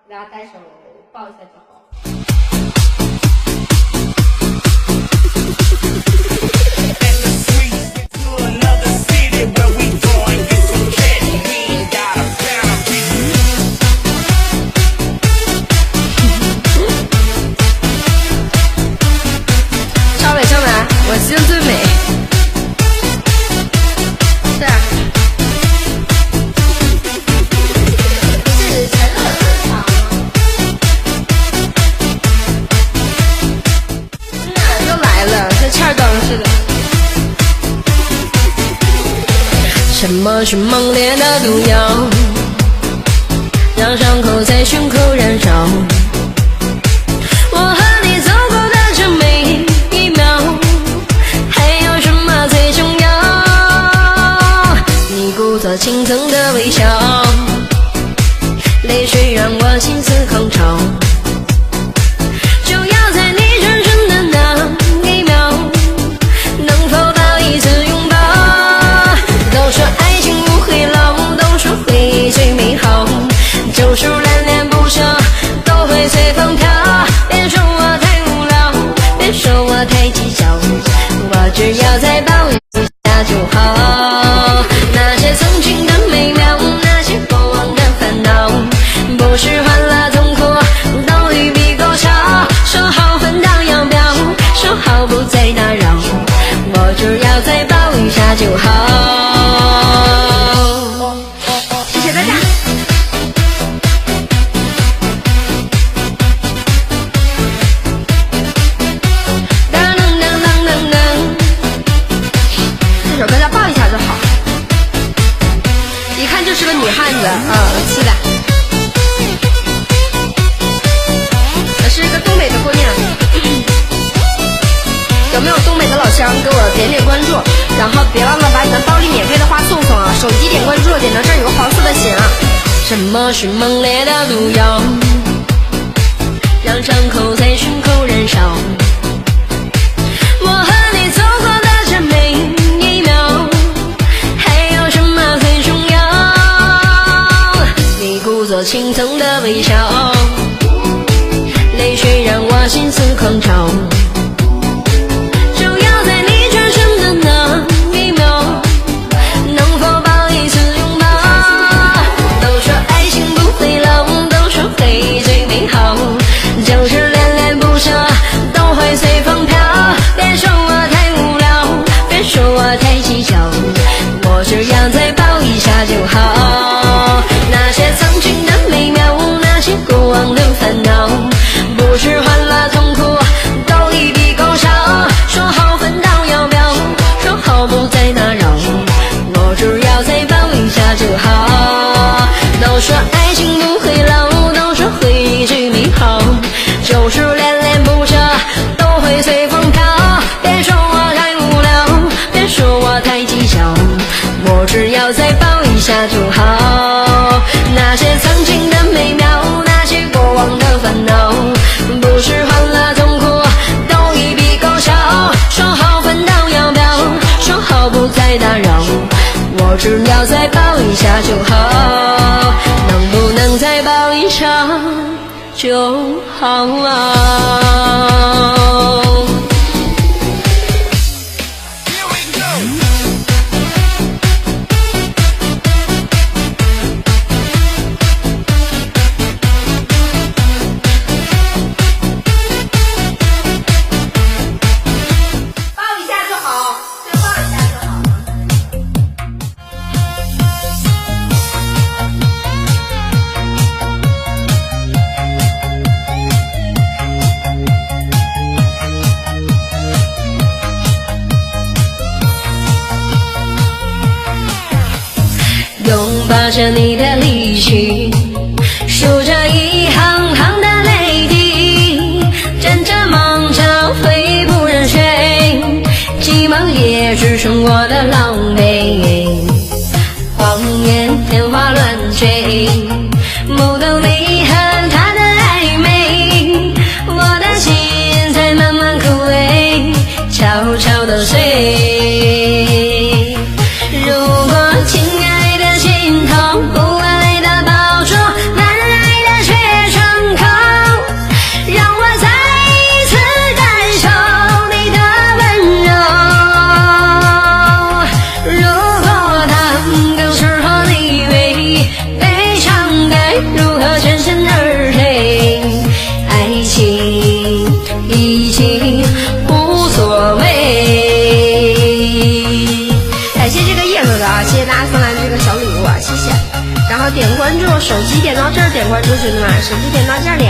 给大家单手抱一下就好。上来上来，我心最美。是啊。是陈乐市场吗？又来了，跟欠灯似的。什么是猛烈的毒药，让伤口在胸口燃烧。我和你走过的这每一秒，还有什么最重要？你故作倾城的微笑，泪水让我心思狂潮。就要在你转身的那一秒，能否抱一次拥抱？都说爱情不会老，都说回忆最美好，就是恋恋不舍，都会随风飘。别说我太无聊，别说我太计较，我只要再抱一下就好。那些曾经的美妙，那些过往的烦恼，不是欢乐痛苦都一笔勾销。说好分道扬镳，说好不再打扰，我只要再抱一下就好。谢谢大家。当当当当当当，这首歌叫抱一下就好，一看就是个女汉子啊！是的，我是一个东北的姑娘。有没有东北的老乡给我点点关注，然后别忘了把你们包里免费的花送送啊！手机点关注，点到这儿有个黄色的心啊！什么是猛烈的毒药，让伤口在胸口燃烧？我和你走过的这每一秒，还有什么最重要？你故作倾城的微笑，泪水让我心思狂潮。就是恋恋不舍，都会随风飘。别说我太无聊，别说我太计较，我只要再抱一下就好。那些曾经的美妙，那些过往的烦恼，不是欢乐痛苦都一笔勾销。说好分道扬镳，说好不再打扰，我只要再抱一下就好。都说爱情不会老，都说回忆最美好，就是恋恋不舍，都会随风飘。别说我太无聊，别说我太计较，我只要再抱一下就好。那些曾经的美妙，那些过往的烦恼，不是欢乐痛苦都一笔勾销。说好分道扬镳，说好不再打扰，我只要再抱一下就好。能不能再抱一下就好啊。抱一下就好，再抱一下就好。拥抱着你的离去，数着一行行的泪滴，枕着梦着飞不忍睡，寂寞也只剩我的狼狈。谎言天花乱坠，目睹你和他的暧昧，我的心在慢慢枯萎，悄悄地碎。如果亲爱的心痛，不完美的抱住，难挨的却成如何全身而退？爱情已经无所谓。感谢这个叶哥哥啊，谢谢大家送来的这个小礼物啊，谢谢。然后点关注，手机点到这儿点关注，兄弟们，手机点到这里。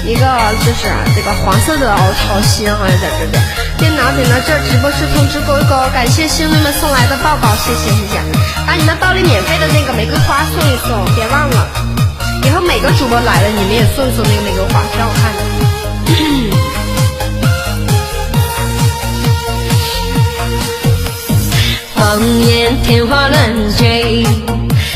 一个就是这个黄色的桃心好像在这边，电脑点到这儿，直播室通知勾一勾，感谢兄弟们送来的抱抱，谢谢谢谢，把你们包里免费的那个玫瑰花送一送，别忘了，以后每个主播来了你们也送一送那个玫瑰花，挺好看的。谎言天花乱坠，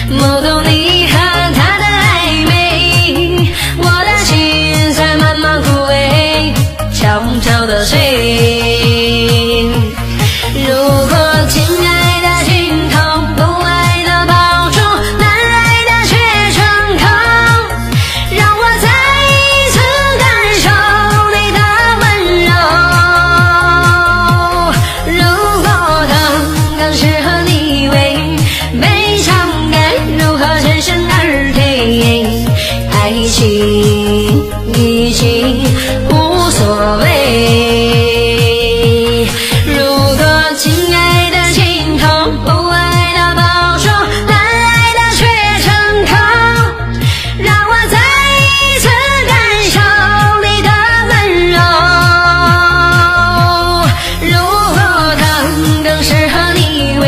某懂你和他的暧昧，我的心在慢慢枯萎，悄悄地睡。如果亲爱的尽头，不爱的保住，难爱的却成空，让我再一次感受你的温柔。如果刚刚适合你为悲伤该如何全身而退？爱情已经无所谓。如果亲爱的尽头，不爱的保守，难爱的却成空，让我再一次感受你的温柔。如果刚刚适合你为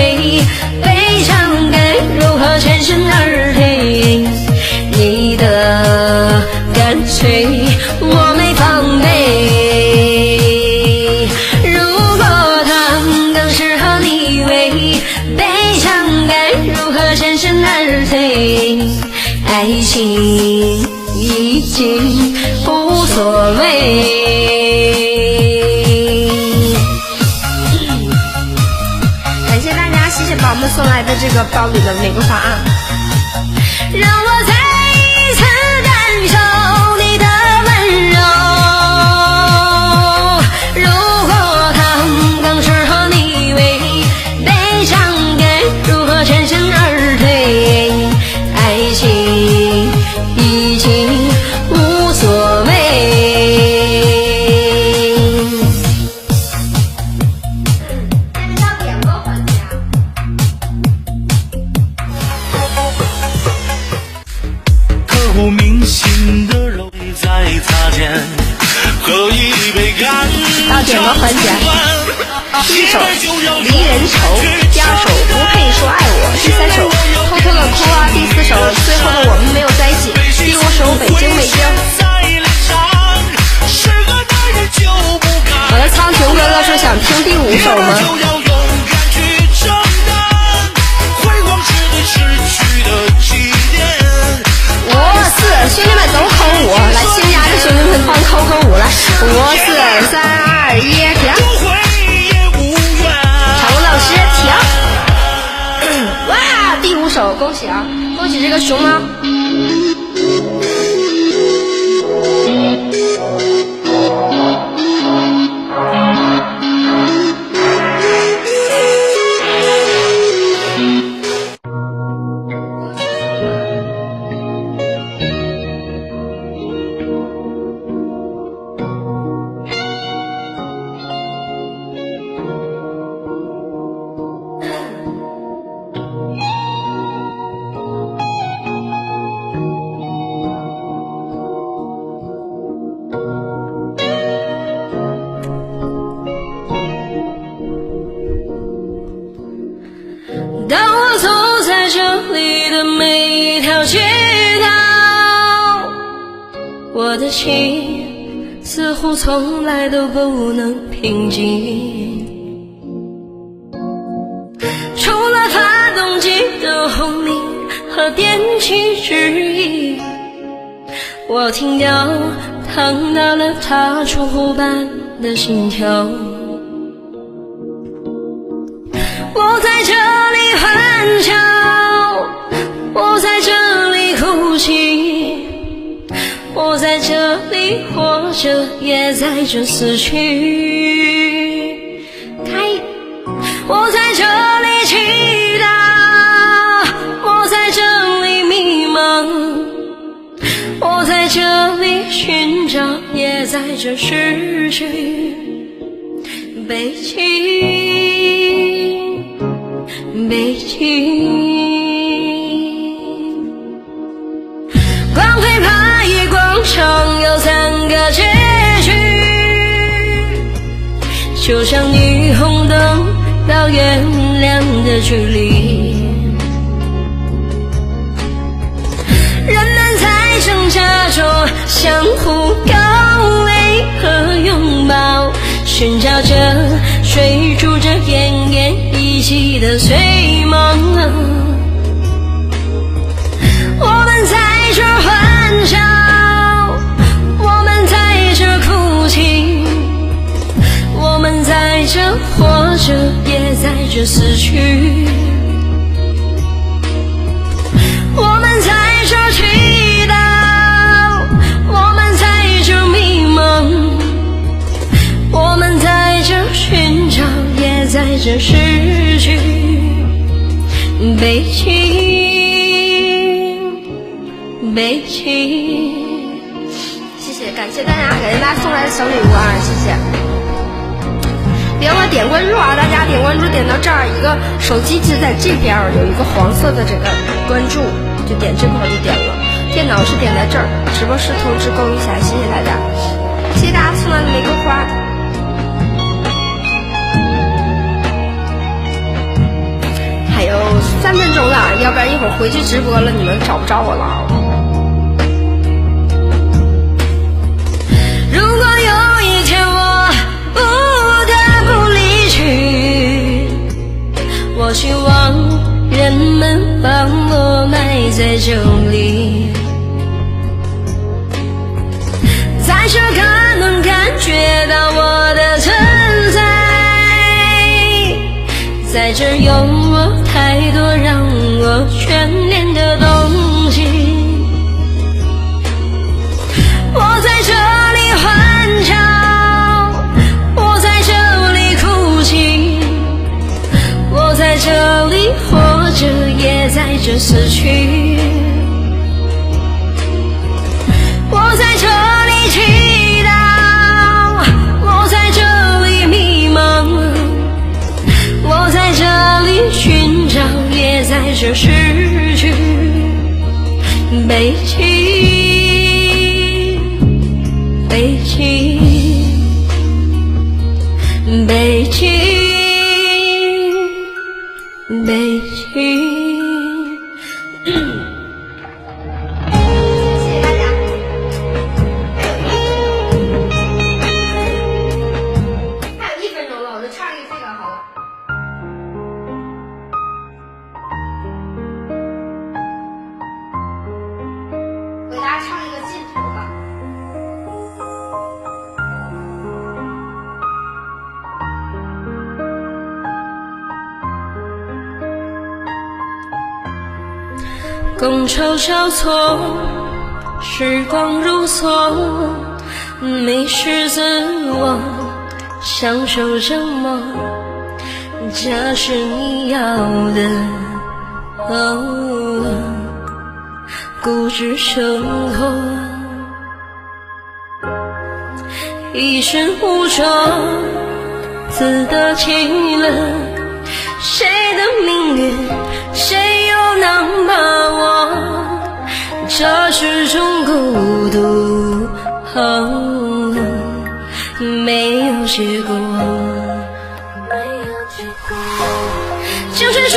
悲伤该如何全身而退？你的干脆我没防备。如果刚刚适合你为悲伤该如何全身而退？爱情已经无所谓。感谢大家，谢谢宝们送来的这个包里的玫瑰花啊！让我再一次感受你的温柔。如果刚刚适合你为悲伤该如何全身而退？爱情已经无所谓。还没到点歌环节啊。刻骨铭心的肉在擦肩，喝一杯干到点歌环节，第一首离人愁，第二首不配说爱我，第三首偷偷的哭啊，第四首最后的我们没有在一起，第五首北京北京。我的苍穹哥哥说想听第五首吗？兄弟们都扣五，来新家的兄弟们帮扣五来，5、4、3、2、1，停！场务老师停！哇，第五首，恭喜啊，恭喜这个熊猫！当我走在这里的每一条街道，我的心似乎从来都不能平静。除了发动机的轰鸣和电气指引，我听到烫到了他出乎般的心跳。我在这里欢笑，我在这里哭泣，我在这里活着，也在这死去。我在这里祈祷，我在这里迷茫，我在这里寻找，也在这失去。北京，北京，光辉爬野广场有3个结局，就像霓虹灯到月亮的距离。人们在挣扎中相互高偎和拥抱，寻找着追逐着奄奄一息的睡梦。我们在这欢笑，我们在这哭泣，我们在这活着，也在这死去。我们在这祈祷，我们在这迷茫，我们在这寻找，也在这失去。北京，北京，谢谢，感谢大家，感谢大家送来的小礼物啊，谢谢。别忘了点关注啊！大家点关注点到这儿，一个手机就在这边有一个黄色的这个关注，就点这块就点了。电脑是点在这儿，直播室通知勾一下，谢谢大家，谢谢大家送来的玫瑰花。还有3分钟了，要不然一会儿回去直播了，你们找不着我了。如果有一天我不得不离去，我希望人们帮我埋在这里，在这个能感觉到我的存在，在这有我太多让我眷恋的东西。我在这里欢笑，我在这里哭泣，我在这里活着，也在这死去。我在这里祈祷，我在这里迷茫，我在这里寻找，也在这失去。北京，北京，北京，北京。谢谢大家。还有1分钟了，我就唱一个这个好了。我给大家唱一个镜头吧。觥筹交错，时光如梭，迷失自我，享受折磨，这是你要的固执生活。一身无着，自得其乐，谁的命运谁又能把握？这是种孤独，没有结果，就是